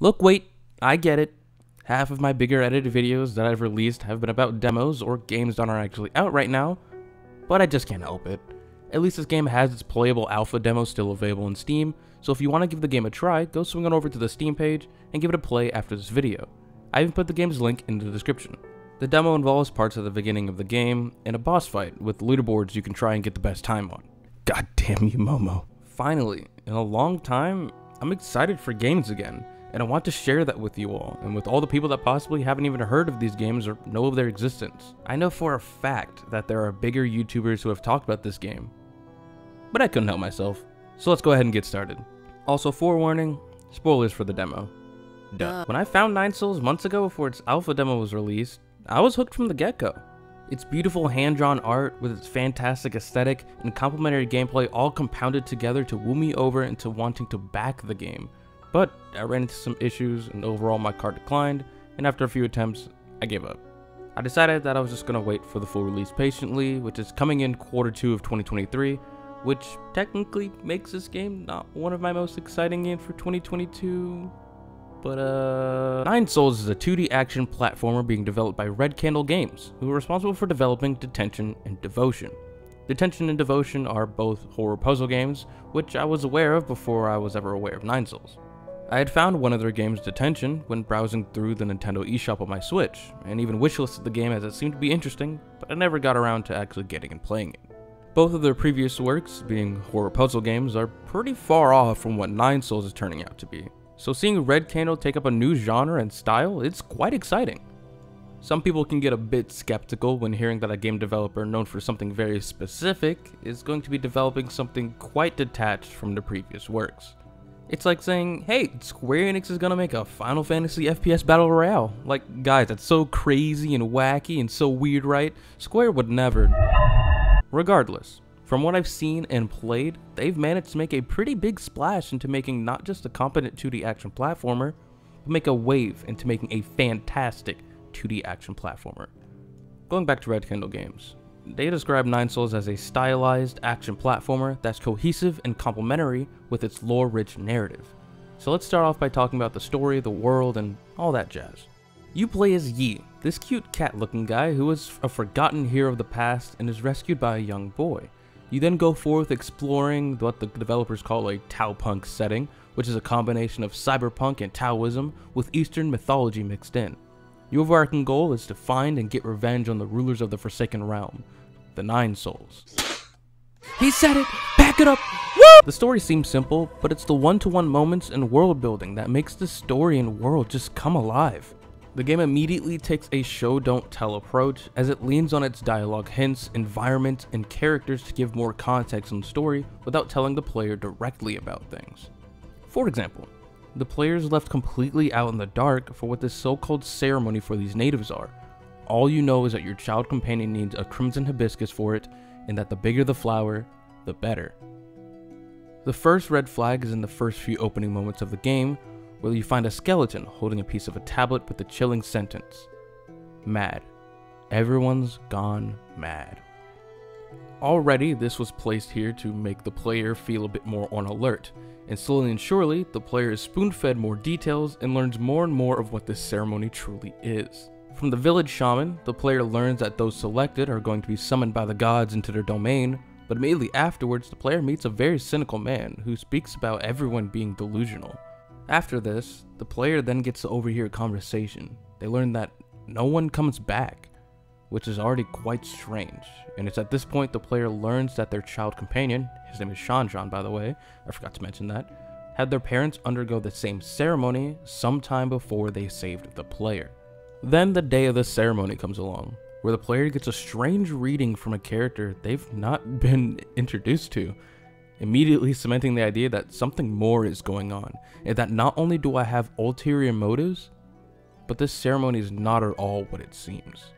Look, wait, I get it. Half of my bigger edited videos that I've released have been about demos or games that aren't actually out right now, but I just can't help it. At least this game has its playable alpha demo still available in Steam, so if you want to give the game a try, go swing on over to the Steam page and give it a play after this video. I even put the game's link in the description. The demo involves parts at the beginning of the game and a boss fight with leaderboards you can try and get the best time on. God damn you, Momo. Finally, in a long time, I'm excited for games again, and I want to share that with you all, and with all the people that possibly haven't even heard of these games or know of their existence. I know for a fact that there are bigger YouTubers who have talked about this game, but I couldn't help myself, so let's go ahead and get started. Also, forewarning, spoilers for the demo. Duh. When I found Nine Souls months ago before its alpha demo was released, I was hooked from the get-go. Its beautiful hand-drawn art with its fantastic aesthetic and complementary gameplay all compounded together to woo me over into wanting to back the game. But I ran into some issues and overall my card declined, and after a few attempts, I gave up. I decided that I was just going to wait for the full release patiently, which is coming in Q2 of 2023, which technically makes this game not one of my most exciting games for 2022. But Nine Souls is a 2D action platformer being developed by Red Candle Games, who are responsible for developing Detention and Devotion. Detention and Devotion are both horror puzzle games, which I was aware of before I was ever aware of Nine Souls. I had found one of their games, Detention, when browsing through the Nintendo eShop on my Switch, and even wishlisted the game as it seemed to be interesting, but I never got around to actually getting and playing it. Both of their previous works, being horror puzzle games, are pretty far off from what Nine Souls is turning out to be. So seeing Red Candle take up a new genre and style, it's quite exciting. Some people can get a bit skeptical when hearing that a game developer known for something very specific is going to be developing something quite detached from the previous works. It's like saying, hey, Square Enix is gonna make a Final Fantasy FPS Battle Royale. Like, guys, that's so crazy and wacky and so weird, right? Square would never. Regardless, from what I've seen and played, they've managed to make a pretty big splash into making not just a competent 2D action platformer, but make a wave into making a fantastic 2D action platformer. Going back to Red Candle Games, they describe Nine Souls as a stylized action platformer that's cohesive and complementary with its lore-rich narrative. So let's start off by talking about the story, the world, and all that jazz. You play as Yi, this cute cat-looking guy who is a forgotten hero of the past and is rescued by a young boy. You then go forth exploring what the developers call a Taopunk setting, which is a combination of cyberpunk and Taoism with Eastern mythology mixed in. Your overarching goal is to find and get revenge on the rulers of the Forsaken Realm, the Nine Souls. He said it! Back it up! Woo! The story seems simple, but it's the one-to-one moments and world building that makes the story and world just come alive. The game immediately takes a show-don't-tell approach as it leans on its dialogue hints, environment, and characters to give more context on the story without telling the player directly about things. For example, the player is left completely out in the dark for what this so-called ceremony for these natives are. All you know is that your child companion needs a crimson hibiscus for it, and that the bigger the flower, the better. The first red flag is in the first few opening moments of the game, where you find a skeleton holding a piece of a tablet with the chilling sentence, "Mad. Everyone's gone mad." Already, this was placed here to make the player feel a bit more on alert, and slowly and surely, the player is spoon-fed more details and learns more and more of what this ceremony truly is. From the village shaman, the player learns that those selected are going to be summoned by the gods into their domain, but immediately afterwards, the player meets a very cynical man who speaks about everyone being delusional. After this, the player then gets to overhear a conversation. They learn that no one comes back, which is already quite strange, and it's at this point the player learns that their child companion, his name is Shanjan by the way, I forgot to mention that, had their parents undergo the same ceremony sometime before they saved the player. Then the day of the ceremony comes along, where the player gets a strange reading from a character they've not been introduced to, immediately cementing the idea that something more is going on, and that not only do I have ulterior motives, but this ceremony is not at all what it seems.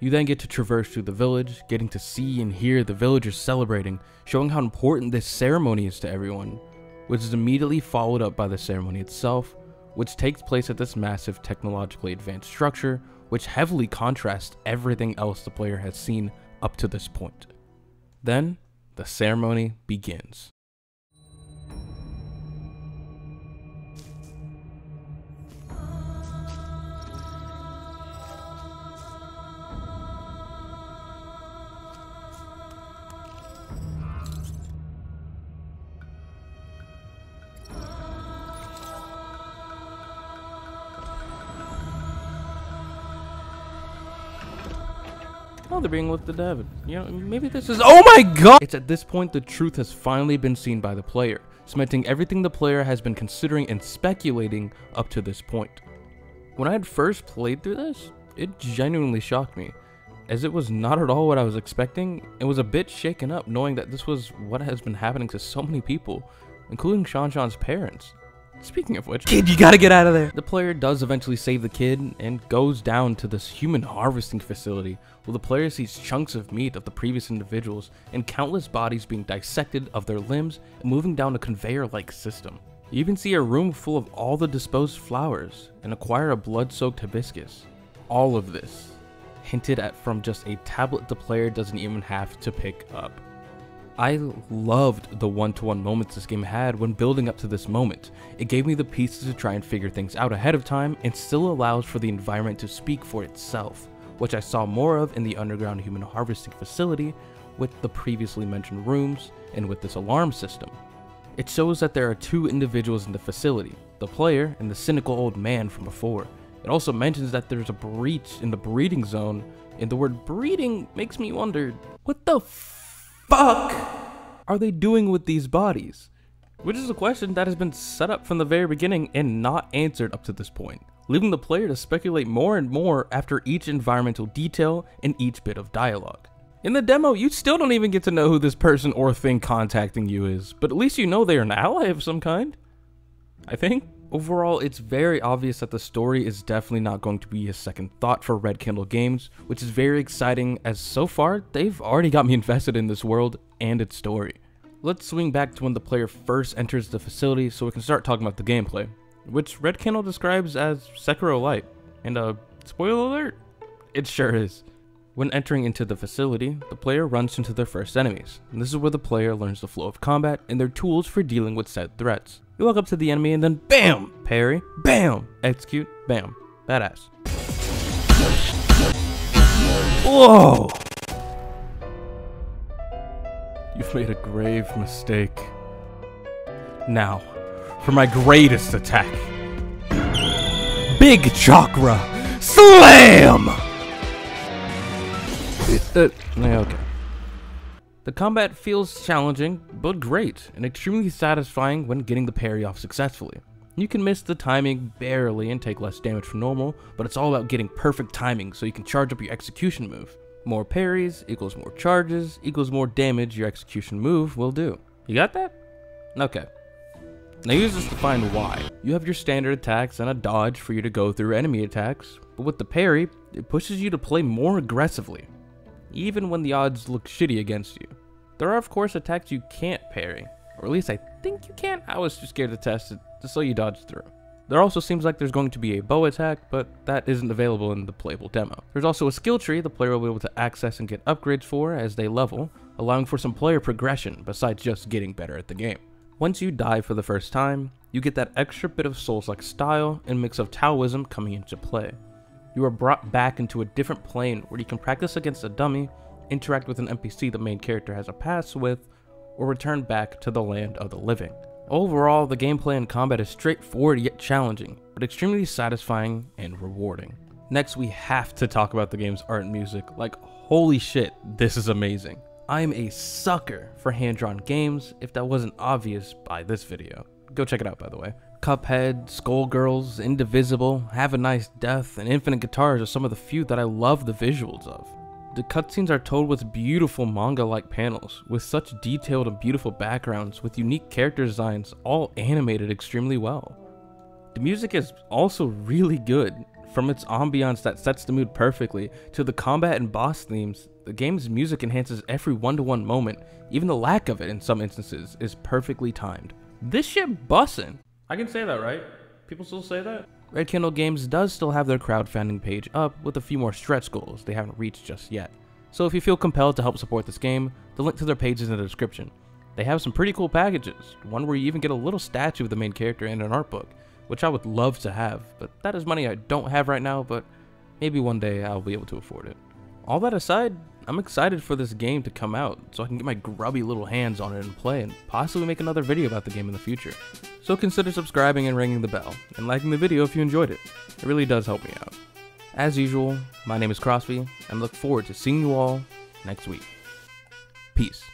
You then get to traverse through the village, getting to see and hear the villagers celebrating, showing how important this ceremony is to everyone, which is immediately followed up by the ceremony itself, which takes place at this massive technologically advanced structure, which heavily contrasts everything else the player has seen up to this point. Then, the ceremony begins. Oh, they're being lifted to heaven. You know, maybe this is— oh my god! It's at this point the truth has finally been seen by the player, cementing everything the player has been considering and speculating up to this point. When I had first played through this, it genuinely shocked me, as it was not at all what I was expecting, and was a bit shaken up knowing that this was what has been happening to so many people, including Sean-Sean's parents. Speaking of which— kid, you gotta get out of there! The player does eventually save the kid and goes down to this human harvesting facility, where the player sees chunks of meat of the previous individuals and countless bodies being dissected of their limbs and moving down a conveyor-like system. You even see a room full of all the disposed flowers and acquire a blood-soaked hibiscus. All of this hinted at from just a tablet the player doesn't even have to pick up. I loved the one-to-one moments this game had when building up to this moment. It gave me the pieces to try and figure things out ahead of time, and still allows for the environment to speak for itself, which I saw more of in the underground human harvesting facility with the previously mentioned rooms and with this alarm system. It shows that there are two individuals in the facility, the player and the cynical old man from before. It also mentions that there's a breach in the breeding zone, and the word breeding makes me wonder, what the fuck are they doing with these bodies? Which is a question that has been set up from the very beginning and not answered up to this point, leaving the player to speculate more and more after each environmental detail and each bit of dialogue. In the demo, you still don't even get to know who this person or thing contacting you is, but at least you know they are an ally of some kind, I think. Overall, it's very obvious that the story is definitely not going to be a second thought for Red Candle Games, which is very exciting as so far, they've already got me invested in this world and its story. Let's swing back to when the player first enters the facility so we can start talking about the gameplay, which Red Candle describes as Sekiro Light, and spoiler alert, it sure is. When entering into the facility, the player runs into their first enemies, and this is where the player learns the flow of combat and their tools for dealing with said threats. You walk up to the enemy and then BAM! Parry, BAM! Execute, BAM. Badass. Whoa! You've made a grave mistake. Now, for my greatest attack. Big Chakra Slam! Okay. The combat feels challenging, but great, and extremely satisfying when getting the parry off successfully. You can miss the timing barely and take less damage from normal, but it's all about getting perfect timing so you can charge up your execution move. More parries equals more charges equals more damage your execution move will do. You got that? Okay. Now use this to find why. You have your standard attacks and a dodge for you to go through enemy attacks, but with the parry, it pushes you to play more aggressively, even when the odds look shitty against you. There are of course attacks you can't parry, or at least I think you can't. I was too scared to test it, just so you dodge through. There also seems like there's going to be a bow attack, but that isn't available in the playable demo. There's also a skill tree the player will be able to access and get upgrades for as they level, allowing for some player progression besides just getting better at the game. Once you die for the first time, you get that extra bit of Souls-like style and mix of Taoism coming into play. You are brought back into a different plane where you can practice against a dummy, interact with an NPC the main character has a past with, or return back to the land of the living. Overall, the gameplay and combat is straightforward yet challenging, but extremely satisfying and rewarding. Next, we have to talk about the game's art and music. Like, holy shit, this is amazing. I am a sucker for hand-drawn games, if that wasn't obvious by this video. Go check it out, by the way. Cuphead, Skullgirls, Indivisible, Have a Nice Death, and Infinite Guitars are some of the few that I love the visuals of. The cutscenes are told with beautiful manga-like panels, with such detailed and beautiful backgrounds, with unique character designs, all animated extremely well. The music is also really good, from its ambiance that sets the mood perfectly, to the combat and boss themes. The game's music enhances every one-to-one moment, even the lack of it in some instances is perfectly timed. This shit bussin'. I can say that, right? People still say that? Red Candle Games does still have their crowdfunding page up with a few more stretch goals they haven't reached just yet. So if you feel compelled to help support this game, the link to their page is in the description. They have some pretty cool packages, one where you even get a little statue of the main character and an art book, which I would love to have, but that is money I don't have right now, but maybe one day I'll be able to afford it. All that aside, I'm excited for this game to come out so I can get my grubby little hands on it and play and possibly make another video about the game in the future. So consider subscribing and ringing the bell, and liking the video if you enjoyed it. It really does help me out. As usual, my name is Crosby, and look forward to seeing you all next week. Peace.